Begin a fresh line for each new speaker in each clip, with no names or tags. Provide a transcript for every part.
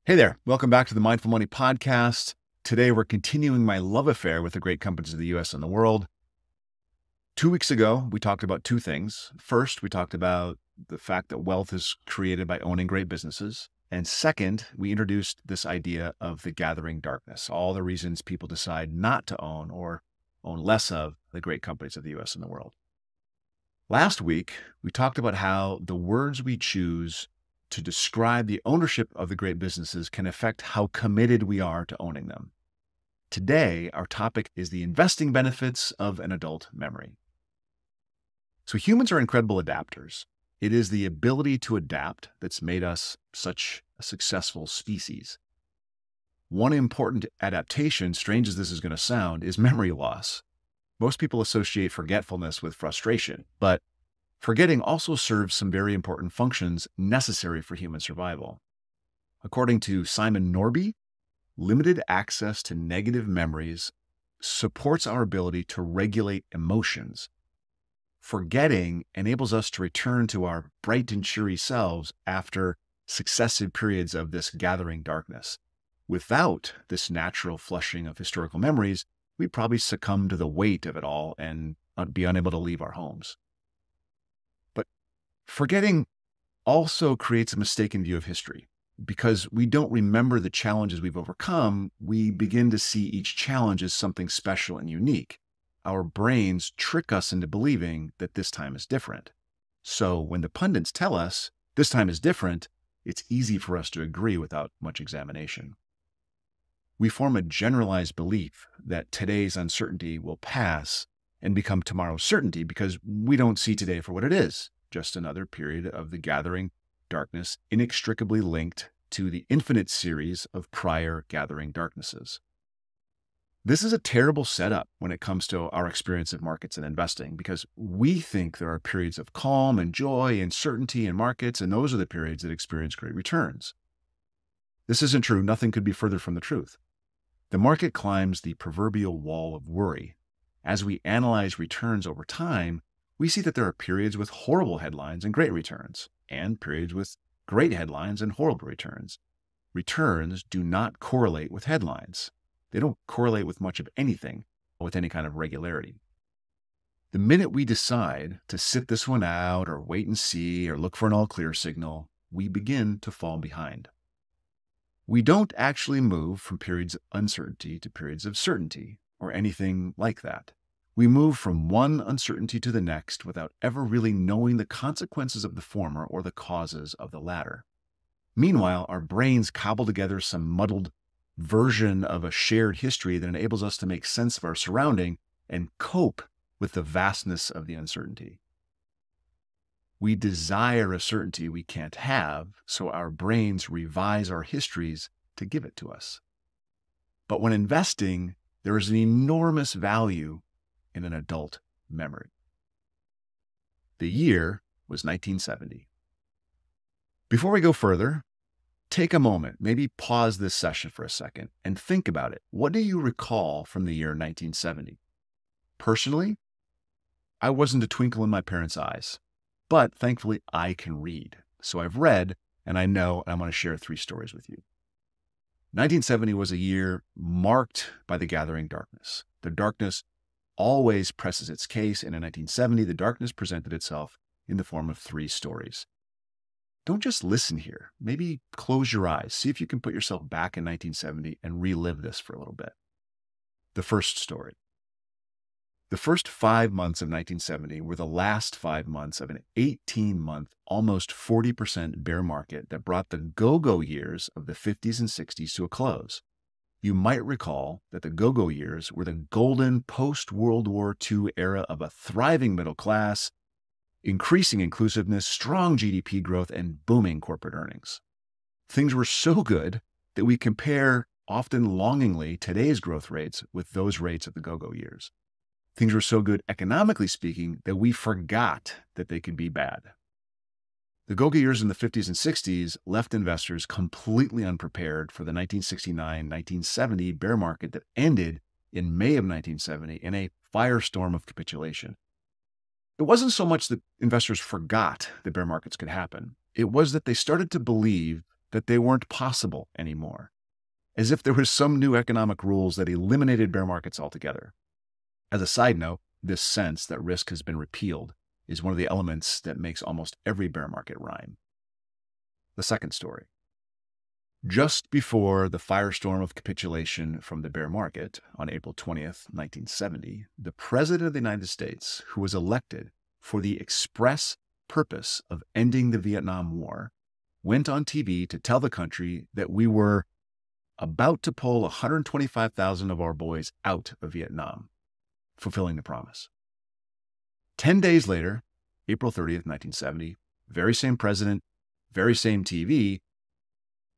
Hey there. Welcome back to the Mindful Money Podcast. Today, we're continuing my love affair with the great companies of the US and the world. 2 weeks ago, we talked about two things. First, we talked about the fact that wealth is created by owning great businesses. And second, we introduced this idea of the gathering darkness, all the reasons people decide not to own or own less of the great companies of the US and the world. Last week, we talked about how the words we choose to describe the ownership of the great businesses can affect how committed we are to owning them. Today, our topic is the investing benefits of an adult memory. So humans are incredible adapters. It is the ability to adapt that's made us such a successful species. One important adaptation, strange as this is going to sound, is memory loss. Most people associate forgetfulness with frustration, but forgetting also serves some very important functions necessary for human survival. According to Simon Norby, limited access to negative memories supports our ability to regulate emotions. Forgetting enables us to return to our bright and cheery selves after successive periods of this gathering darkness. Without this natural flushing of historical memories, we'd probably succumb to the weight of it all and be unable to leave our homes. Forgetting also creates a mistaken view of history. Because we don't remember the challenges we've overcome, we begin to see each challenge as something special and unique. Our brains trick us into believing that this time is different. So when the pundits tell us this time is different, it's easy for us to agree without much examination. We form a generalized belief that today's uncertainty will pass and become tomorrow's certainty because we don't see today for what it is. Just another period of the gathering darkness inextricably linked to the infinite series of prior gathering darknesses. This is a terrible setup when it comes to our experience of markets and investing because we think there are periods of calm and joy and certainty in markets, and those are the periods that experience great returns. This isn't true. Nothing could be further from the truth. The market climbs the proverbial wall of worry. As we analyze returns over time, we see that there are periods with horrible headlines and great returns, and periods with great headlines and horrible returns. Returns do not correlate with headlines. They don't correlate with much of anything with any kind of regularity. The minute we decide to sit this one out or wait and see or look for an all-clear signal, we begin to fall behind. We don't actually move from periods of uncertainty to periods of certainty or anything like that. We move from one uncertainty to the next without ever really knowing the consequences of the former or the causes of the latter. Meanwhile, our brains cobble together some muddled version of a shared history that enables us to make sense of our surrounding and cope with the vastness of the uncertainty. We desire a certainty we can't have, so our brains revise our histories to give it to us. But when investing, there is an enormous value in an adult memory. The year was 1970. Before we go further, take a moment, maybe pause this session for a second and think about it. What do you recall from the year 1970? Personally, I wasn't a twinkle in my parents' eyes, but thankfully I can read. So I've read and I know, and I'm going to share 3 stories with you. 1970 was a year marked by the gathering darkness. The darkness always presses its case, and in 1970, the darkness presented itself in the form of 3 stories. Don't just listen here. Maybe close your eyes. See if you can put yourself back in 1970 and relive this for a little bit. The first story. The first 5 months of 1970 were the last 5 months of an 18-month, almost 40% bear market that brought the go-go years of the 50s and 60s to a close. You might recall that the go-go years were the golden post-World War II era of a thriving middle class, increasing inclusiveness, strong GDP growth, and booming corporate earnings. Things were so good that we compare often longingly today's growth rates with those rates of the go-go years. Things were so good economically speaking that we forgot that they could be bad. The go-go years in the 50s and 60s left investors completely unprepared for the 1969-1970 bear market that ended in May of 1970 in a firestorm of capitulation. It wasn't so much that investors forgot that bear markets could happen. It was that they started to believe that they weren't possible anymore, as if there was some new economic rules that eliminated bear markets altogether. As a side note, this sense that risk has been repealed is one of the elements that makes almost every bear market rhyme. The second story. Just before the firestorm of capitulation from the bear market on April 20th, 1970, the President of the United States, who was elected for the express purpose of ending the Vietnam War, went on TV to tell the country that we were about to pull 125,000 of our boys out of Vietnam, fulfilling the promise. 10 days later, April 30th, 1970, very same president, very same TV,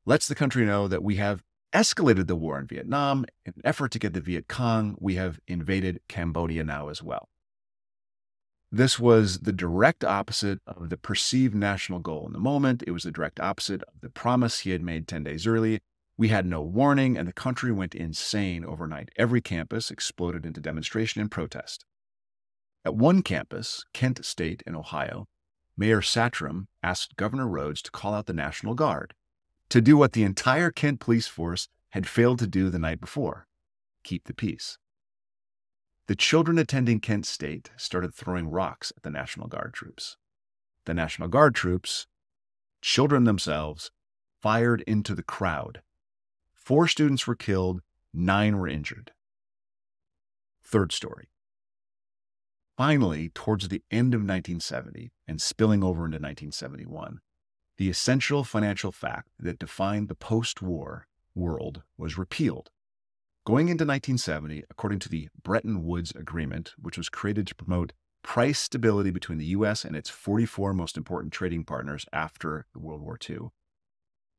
lets the country know that we have escalated the war in Vietnam. In an effort to get the Viet Cong, we have invaded Cambodia now as well. This was the direct opposite of the perceived national goal in the moment. It was the direct opposite of the promise he had made 10 days early. We had no warning, and the country went insane overnight. Every campus exploded into demonstration and protest. At one campus, Kent State in Ohio, Mayor Satram asked Governor Rhodes to call out the National Guard to do what the entire Kent police force had failed to do the night before: keep the peace. The children attending Kent State started throwing rocks at the National Guard troops. The National Guard troops, children themselves, fired into the crowd. 4 students were killed, 9 were injured. Third story. Finally, towards the end of 1970 and spilling over into 1971, the essential financial fact that defined the post-war world was repealed. Going into 1970, according to the Bretton Woods Agreement, which was created to promote price stability between the U.S. and its 44 most important trading partners after World War II,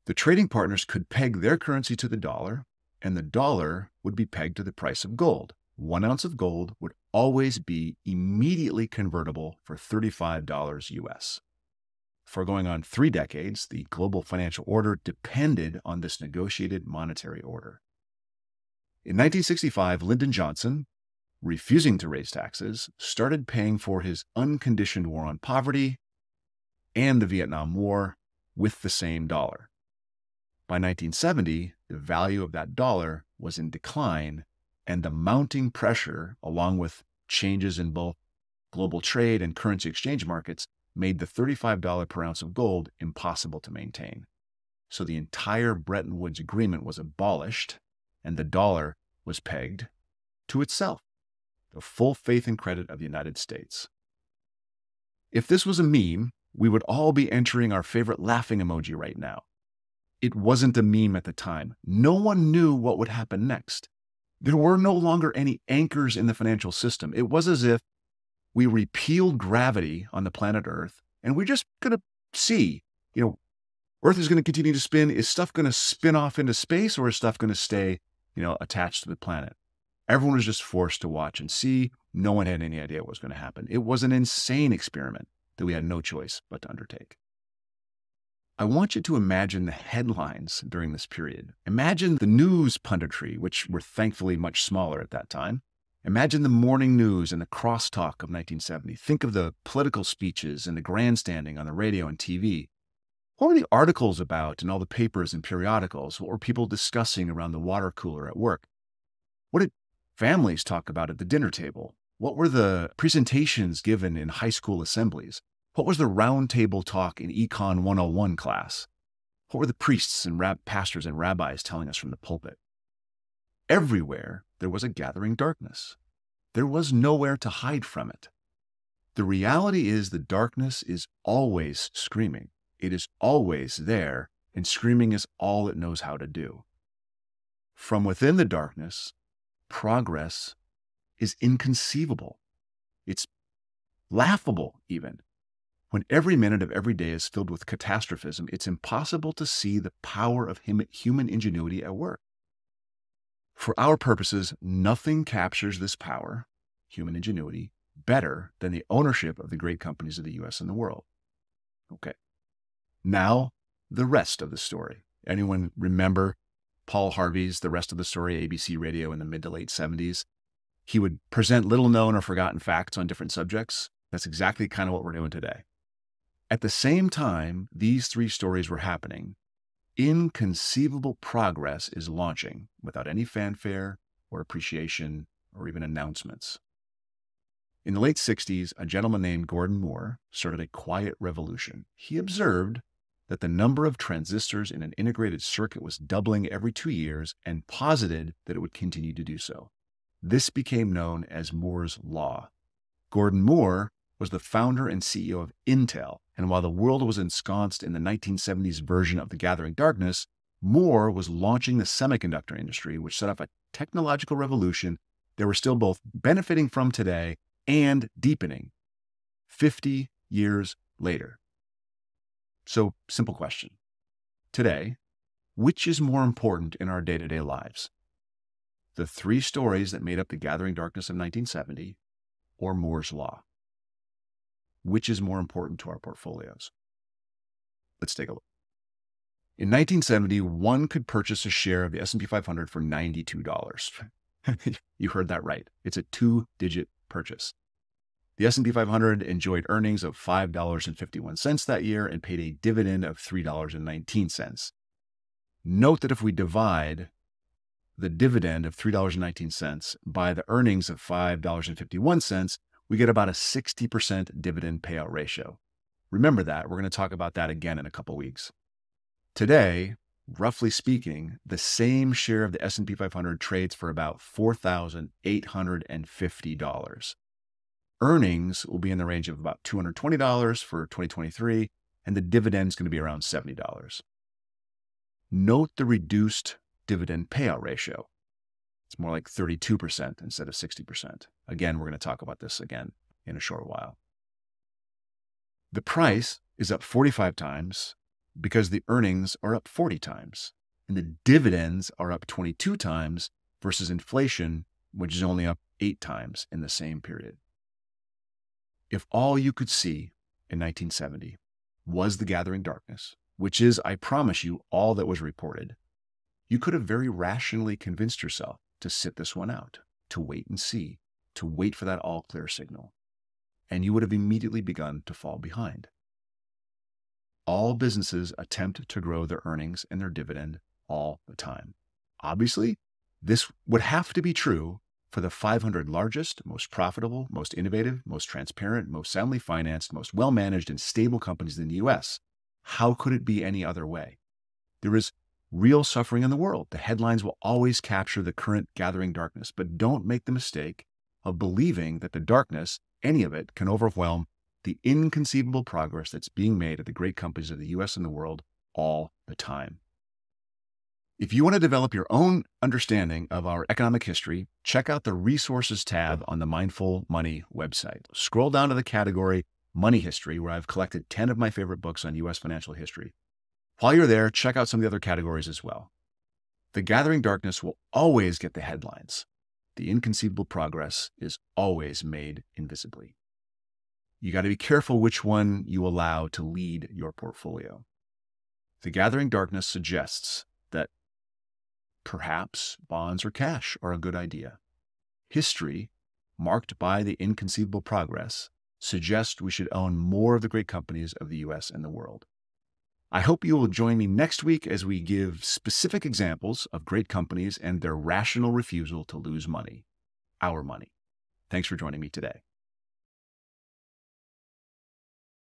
the trading partners could peg their currency to the dollar, and the dollar would be pegged to the price of gold. 1 ounce of gold would always be immediately convertible for $35 US. For going on 3 decades, the global financial order depended on this negotiated monetary order. In 1965, Lyndon Johnson, refusing to raise taxes, started paying for his unconditioned war on poverty and the Vietnam War with the same dollar. By 1970, the value of that dollar was in decline, and the mounting pressure, along with changes in both global trade and currency exchange markets, made the $35 per ounce of gold impossible to maintain. So the entire Bretton Woods Agreement was abolished, and the dollar was pegged to itself, the full faith and credit of the United States. If this was a meme, we would all be entering our favorite laughing emoji right now. It wasn't a meme at the time. No one knew what would happen next. There were no longer any anchors in the financial system. It was as if we repealed gravity on the planet Earth, and we're just going to see, Earth is going to continue to spin. Is stuff going to spin off into space, or is stuff going to stay, attached to the planet? Everyone was just forced to watch and see. No one had any idea what was going to happen. It was an insane experiment that we had no choice but to undertake. I want you to imagine the headlines during this period. Imagine the news punditry, which were thankfully much smaller at that time. Imagine the morning news and the crosstalk of 1970. Think of the political speeches and the grandstanding on the radio and TV. What were the articles about in all the papers and periodicals? What were people discussing around the water cooler at work? What did families talk about at the dinner table? What were the presentations given in high school assemblies? What was the roundtable talk in Econ 101 class? What were the priests and pastors and rabbis telling us from the pulpit? Everywhere there was a gathering darkness. There was nowhere to hide from it. The reality is the darkness is always screaming. It is always there, and screaming is all it knows how to do. From within the darkness, progress is inconceivable. It's laughable even. When every minute of every day is filled with catastrophism, it's impossible to see the power of human ingenuity at work. For our purposes, nothing captures this power, human ingenuity, better than the ownership of the great companies of the U.S. and the world. Okay. Now, the rest of the story. Anyone remember Paul Harvey's The Rest of the Story, ABC Radio in the mid to late 70s? He would present little known or forgotten facts on different subjects. That's exactly kind of what we're doing today. At the same time these 3 stories were happening, inconceivable progress is launching without any fanfare or appreciation or even announcements. In the late 60s, a gentleman named Gordon Moore started a quiet revolution. He observed that the number of transistors in an integrated circuit was doubling every 2 years and posited that it would continue to do so. This became known as Moore's Law. Gordon Moore was the founder and CEO of Intel, and while the world was ensconced in the 1970s version of the Gathering Darkness, Moore was launching the semiconductor industry, which set off a technological revolution that we're still both benefiting from today and deepening 50 years later. So, simple question. Today, which is more important in our day-to-day lives? The 3 stories that made up the Gathering Darkness of 1970 or Moore's Law? Which is more important to our portfolios? Let's take a look. In 1970, one could purchase a share of the S&P 500 for $92. You heard that right. It's a 2-digit purchase. The S&P 500 enjoyed earnings of $5.51 that year and paid a dividend of $3.19. Note that if we divide the dividend of $3.19 by the earnings of $5.51, we get about a 60% dividend payout ratio. Remember that. We're going to talk about that again in a couple weeks. Today, roughly speaking, the same share of the S&P 500 trades for about $4,850. Earnings will be in the range of about $220 for 2023, and the dividend is going to be around $70. Note the reduced dividend payout ratio. It's more like 32% instead of 60%. Again, we're going to talk about this again in a short while. The price is up 45 times because the earnings are up 40 times, and the dividends are up 22 times versus inflation, which is only up 8 times in the same period. If all you could see in 1970 was the Gathering Darkness, which is, I promise you, all that was reported, you could have very rationally convinced yourself to sit this one out, to wait and see, to wait for that all-clear signal, and you would have immediately begun to fall behind. All businesses attempt to grow their earnings and their dividend all the time. Obviously, this would have to be true for the 500 largest, most profitable, most innovative, most transparent, most soundly financed, most well-managed and stable companies in the US. How could it be any other way? There is real suffering in the world. The headlines will always capture the current gathering darkness, but don't make the mistake of believing that the darkness, any of it, can overwhelm the inconceivable progress that's being made at the great companies of the US and the world all the time. If you want to develop your own understanding of our economic history, check out the Resources tab on the Mindful Money website. Scroll down to the category Money History, where I've collected 10 of my favorite books on US financial history. While you're there, check out some of the other categories as well. The Gathering Darkness will always get the headlines. The inconceivable progress is always made invisibly. You got to be careful which one you allow to lead your portfolio. The Gathering Darkness suggests that perhaps bonds or cash are a good idea. History, marked by the inconceivable progress, suggests we should own more of the great companies of the US and the world. I hope you will join me next week as we give specific examples of great companies and their rational refusal to lose money, our money. Thanks for joining me today.